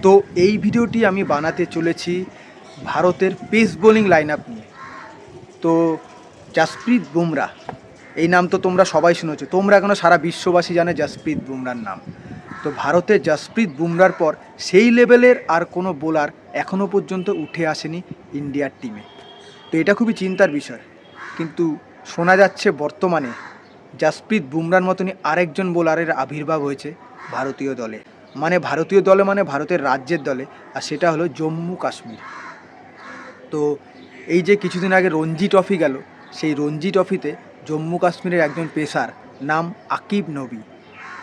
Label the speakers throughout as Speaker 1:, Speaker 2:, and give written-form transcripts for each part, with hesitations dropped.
Speaker 1: তো এই ভিডিওটি আমি বানাতে চলেছি ভারতের পেস বোলিং লাইন আপ নিয়ে। তো জাসপ্রীত বুমরা এই নাম তো তোমরা সবাই শুনেছো, তোমরা এখনও সারা বিশ্ববাসী জানে জাসপ্রীত বুমরার নাম। তো ভারতের জাসপ্রীত বুমরার পর সেই লেভেলের আর কোনো বোলার এখনও পর্যন্ত উঠে আসেনি ইন্ডিয়ার টিমে। তো এটা খুবই চিন্তার বিষয়। কিন্তু শোনা যাচ্ছে বর্তমানে জাসপ্রীত বুমরার মতনই আরেকজন বোলারের আবির্ভাব হয়েছে ভারতীয় দলে, মানে ভারতের রাজ্যের দলে, আর সেটা হলো জম্মু কাশ্মীর। তো এই যে কিছুদিন আগে রঞ্জি ট্রফি গেল, সেই রঞ্জি ট্রফিতে জম্মু কাশ্মীরের একজন পেসার নাম আকিব নবী,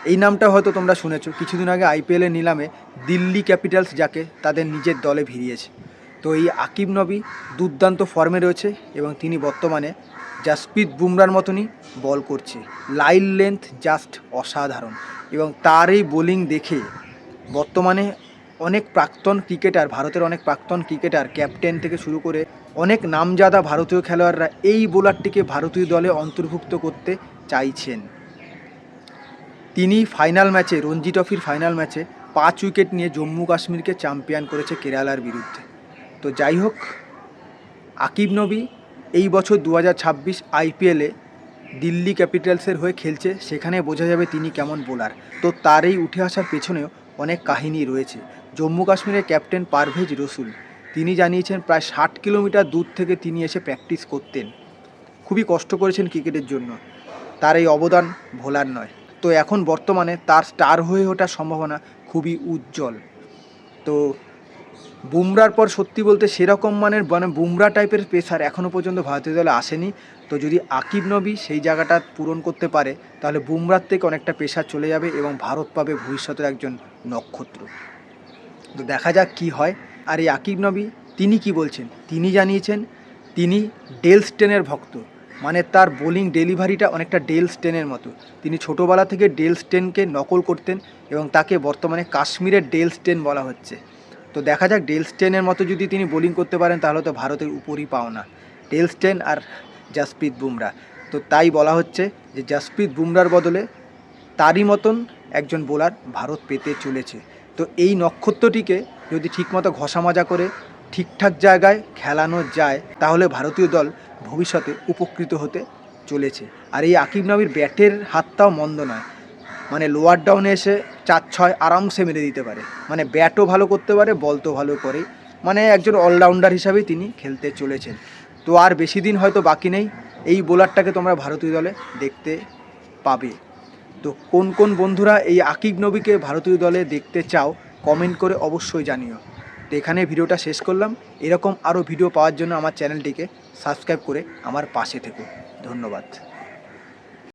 Speaker 1: এই নামটা হয়তো তোমরা শুনেছো। কিছুদিন আগে আইপিএলের নিলামে দিল্লি ক্যাপিটালস যাকে তাদের নিজের দলে ভিড়িয়েছে। তো এই আকিব নবী দুর্দান্ত ফর্মে রয়েছে এবং তিনি বর্তমানে জাসপ্রীত বুমরার মতনই বল করছে। লাইন লেন্থ জাস্ট অসাধারণ, এবং তার এই বোলিং দেখে বর্তমানে ভারতের অনেক প্রাক্তন ক্রিকেটার, ক্যাপ্টেন থেকে শুরু করে অনেক নামজাদা ভারতীয় খেলোয়াড়রা এই বোলারটিকে ভারতীয় দলে অন্তর্ভুক্ত করতে চাইছেন। তিনি রঞ্জি ট্রফির ফাইনাল ম্যাচে 5 উইকেট নিয়ে জম্মু কাশ্মীরকে চ্যাম্পিয়ন করেছে কেরালার বিরুদ্ধে। তো যাই হোক, আকিব নবী এই বছর 2026 আইপিএলে দিল্লি ক্যাপিটালসের হয়ে খেলছে, সেখানে বোঝা যাবে তিনি কেমন বোলার। তো তার এই উঠে আসার পেছনেও অনেক কাহিনী রয়েছে। জম্মু কাশ্মীরের ক্যাপ্টেন পারভেজ রসুল তিনি জানিয়েছেন প্রায় 60 কিলোমিটার দূর থেকে তিনি এসে প্র্যাকটিস করতেন, খুবই কষ্ট করেছেন ক্রিকেটের জন্য। তার এই অবদান ভোলার নয়। তো এখন বর্তমানে তার স্টার হয়ে ওঠার সম্ভাবনা খুবই উজ্জ্বল। তো বুমরার পর সত্যি বলতে সেরকম মানে বুমরা টাইপের পেসার এখনও পর্যন্ত ভারতীয় দলে আসেনি। তো যদি আকিব নবী সেই জায়গাটা পূরণ করতে পারে, তাহলে বুমরার থেকে অনেকটা পেসার চলে যাবে এবং ভারত পাবে ভবিষ্যতের একজন নক্ষত্র। তো দেখা যাক কি হয়। আর এই আকিব নবী তিনি কি বলছেন, তিনি জানিয়েছেন তিনি ডেল স্টেনের ভক্ত, মানে তার বোলিং ডেলিভারিটা অনেকটা ডেল স্টেনের মতো। তিনি ছোটোবেলা থেকে ডেল স্টেনকে নকল করতেন এবং তাকে বর্তমানে কাশ্মীরের ডেল স্টেন বলা হচ্ছে। তো দেখা যাক ডেল স্টেনের মতো যদি তিনি বোলিং করতে পারেন, তাহলে তো ভারতের উপরই পাওনা ডেল স্টেন আর জাসপ্রীত বুমরা। তো তাই বলা হচ্ছে যে জাসপ্রীত বুমরার বদলে তারই মতন একজন বোলার ভারত পেতে চলেছে। তো এই নক্ষত্রটিকে যদি ঠিকমতো ঘষা মাজা করে ঠিকঠাক জায়গায় খেলানো যায়, তাহলে ভারতীয় দল ভবিষ্যতে উপকৃত হতে চলেছে। আর এই আকিব নবীর ব্যাটের হাতটাও মন্দ নয়, মানে লোয়ার ডাউনে এসে 4-6 আরামসে মেরে দিতে পারে, মানে ব্যাটও ভালো করতে পারে, বল তো ভালো করে, মানে একজন অলরাউন্ডার হিসাবেই তিনি খেলতে চলেছেন। তো আর বেশি দিন হয়তো বাকি নেই, এই বোলারটাকে তোমরা ভারতীয় দলে দেখতে পাবে। তো কোন কোন বন্ধুরা এই আকিব নবীকে ভারতীয় দলে দেখতে চাও, কমেন্ট করে অবশ্যই জানিও। তো এখানে ভিডিওটা শেষ করলাম। এরকম আরও ভিডিও পাওয়ার জন্য আমার চ্যানেলটিকে সাবস্ক্রাইব করে আমার পাশে থেকো। ধন্যবাদ।